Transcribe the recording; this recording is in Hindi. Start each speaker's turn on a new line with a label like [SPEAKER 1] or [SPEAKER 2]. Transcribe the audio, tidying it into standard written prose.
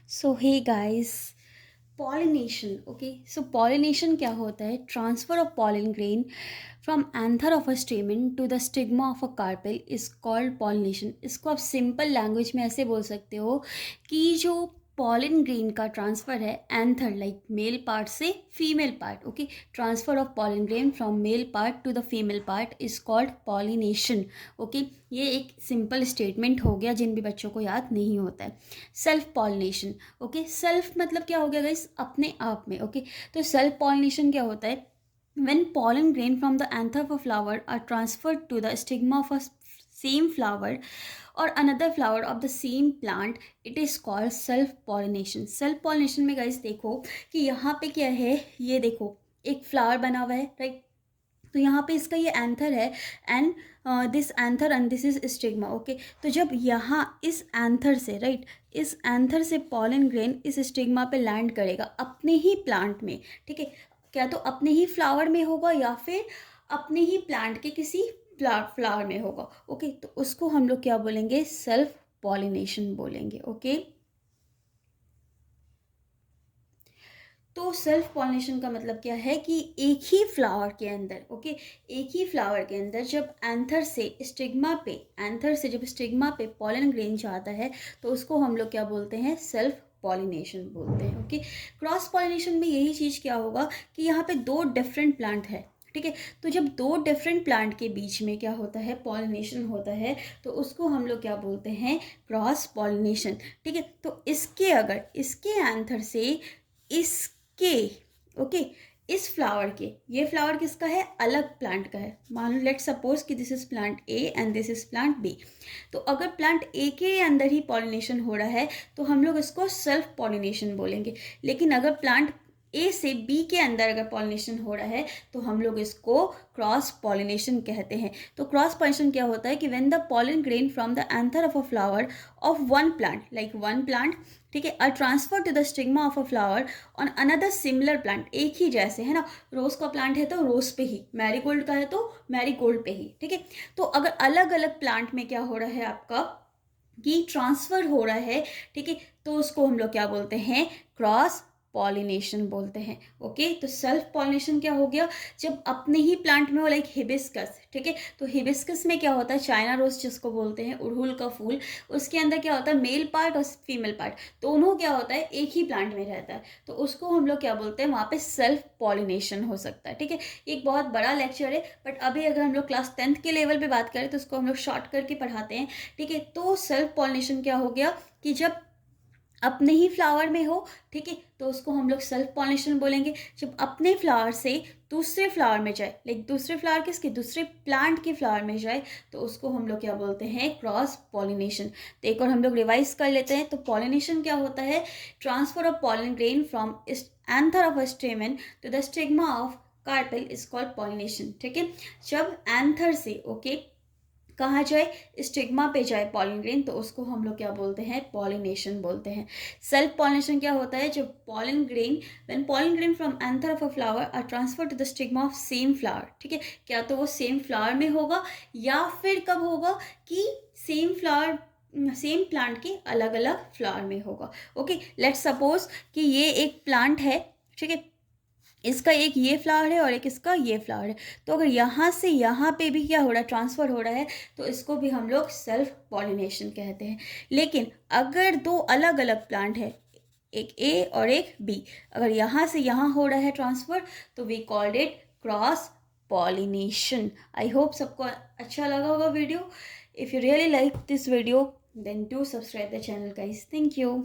[SPEAKER 1] सो hey guys, pollination. Okay, so pollination क्या होता है? Transfer of pollen grain from anther of a stamen to the stigma of a carpel is called pollination. इसको आप सिंपल लैंग्वेज में ऐसे बोल सकते हो कि जो पॉलन ग्रेन का ट्रांसफ़र है एंथर लाइक मेल पार्ट से female part. Okay, transfer of pollen grain from male part two the female part is called pollination. Okay, ये एक सिंपल स्टेटमेंट हो गया जिन भी बच्चों को याद नहीं होता है। Self pollination. ओके, सेल्फ मतलब क्या हो गया गाइस? अपने आप में। ओके, तो सेल्फ पॉलिनेशन क्या होता है? When pollen grain from the anther of a flower are transferred to the stigma of a same flower or another flower of the same plant, it is called self pollination. self pollination में guys देखो कि यहाँ पे क्या है, ये देखो एक फ्लावर बना हुआ है, राइट? तो यहाँ पे इसका ये एंथर है and this anther and this is stigma. Okay, तो जब यहाँ इस एंथर से, राइट, इस एंथर से पॉलन ग्रेन इस स्टिग्मा पे लैंड करेगा अपने ही प्लांट में। ठीक है, क्या तो अपने ही फ्लावर में होगा या फिर अपने ही प्लांट के किसी फ्लावर में होगा। ओके, तो उसको हम लोग क्या बोलेंगे? सेल्फ पॉलिनेशन बोलेंगे। ओके, तो सेल्फ पॉलिनेशन का मतलब क्या है कि एक ही फ्लावर के अंदर, ओके, एक ही फ्लावर के अंदर जब एंथर से स्टिग्मा पे, एंथर से जब स्टिग्मा पे पॉलन ग्रेन जाता है तो उसको हम लोग क्या बोलते हैं? सेल्फ पॉलिनेशन बोलते हैं। ओके, क्रॉस पॉलिनेशन में यही चीज़ क्या होगा कि यहाँ पे दो डिफरेंट प्लांट है। ठीक है, तो जब दो डिफरेंट प्लांट के बीच में क्या होता है? पॉलिनेशन होता है, तो उसको हम लोग क्या बोलते हैं? Cross pollination. ठीक है, तो इसके अगर इसके एंथर से इसके, ओके, इस फ्लावर के, ये फ्लावर किसका है? अलग प्लांट का है। मान लो लेट सपोज कि this is plant A and this is plant B. तो अगर प्लांट ए के अंदर ही पॉलिनेशन हो रहा है तो हम लोग इसको सेल्फ पॉलिनेशन बोलेंगे। लेकिन अगर प्लांट ए से बी के अंदर अगर पॉलिनेशन हो रहा है तो हम लोग इसको क्रॉस पॉलिनेशन कहते हैं। तो क्रॉस पॉलिनेशन क्या होता है कि when the pollen grain from the anther of a flower of one plant, like one plant, ठीक है, are transfer to the stigma of a flower on another similar plant, एक ही जैसे, है ना? रोज का प्लांट है तो रोज पे ही, मैरीगोल्ड का है तो मैरीगोल्ड पे ही। ठीक है, तो अगर अलग अलग प्लांट में क्या हो रहा है आपका कि ट्रांसफर हो रहा है, ठीक है, तो उसको हम लोग क्या बोलते हैं? क्रॉस पॉलिनेशन बोलते हैं। ओके, तो सेल्फ पॉलिनेशन क्या हो गया? जब अपने ही प्लांट में हो, लाइक हिबिस्कस, ठीक है, तो हिबिस्कस में क्या होता है? चाइना रोज जिसको बोलते हैं, अड़हुल का फूल, उसके अंदर क्या होता है? मेल पार्ट और फीमेल पार्ट दोनों क्या होता है? एक ही प्लांट में रहता है, तो उसको हम लोग क्या बोलते हैं? वहाँ पे सेल्फ पॉलिनेशन हो सकता है। ठीक है, एक बहुत बड़ा लेक्चर है, बट अभी अगर हम लोग क्लास 10th के लेवल पे बात करें तो उसको हम लोग शॉर्ट करके पढ़ाते हैं। ठीक है, तो सेल्फ पॉलिनेशन क्या हो गया कि जब अपने ही फ्लावर में हो, ठीक है, तो उसको हम लोग सेल्फ पॉलिनेशन बोलेंगे। जब अपने फ्लावर से दूसरे फ्लावर में जाए, लाइक दूसरे फ्लावर किसके? दूसरे प्लांट के फ्लावर में जाए, तो उसको हम लोग क्या बोलते हैं? Cross pollination. तो एक और हम लोग रिवाइज कर लेते हैं। तो पॉलिनेशन क्या होता है? Transfer of pollen grain from anther of a stamen to the stigma of carpel is called pollination. ठीक है, जब एंथर से, ओके, कहाँ जाए? स्टिग्मा पे जाए पॉलन ग्रेन, तो उसको हम लोग क्या बोलते हैं? पॉलिनेशन बोलते हैं। सेल्फ पॉलिनेशन क्या होता है? जब pollen grain, when pollen grain from anther of a flower are transfer to the stigma of same flower. ठीक है, क्या तो वो सेम फ्लावर में होगा या फिर कब होगा कि सेम फ्लावर, सेम प्लांट के अलग अलग फ्लावर में होगा। ओके, लेट्स सपोज कि ये एक प्लांट है, ठीक है, इसका एक ये फ्लावर है और एक इसका ये फ्लावर है, तो अगर यहाँ से यहाँ पे भी क्या हो रहा है? ट्रांसफ़र हो रहा है, तो इसको भी हम लोग सेल्फ पॉलिनेशन कहते हैं। लेकिन अगर दो अलग अलग प्लांट है, एक ए और एक बी, अगर यहाँ से यहाँ हो रहा है ट्रांसफ़र, तो we called it cross pollination. I hope सबको अच्छा लगा होगा video. If you really like this video then do subscribe the channel guys. Thank you.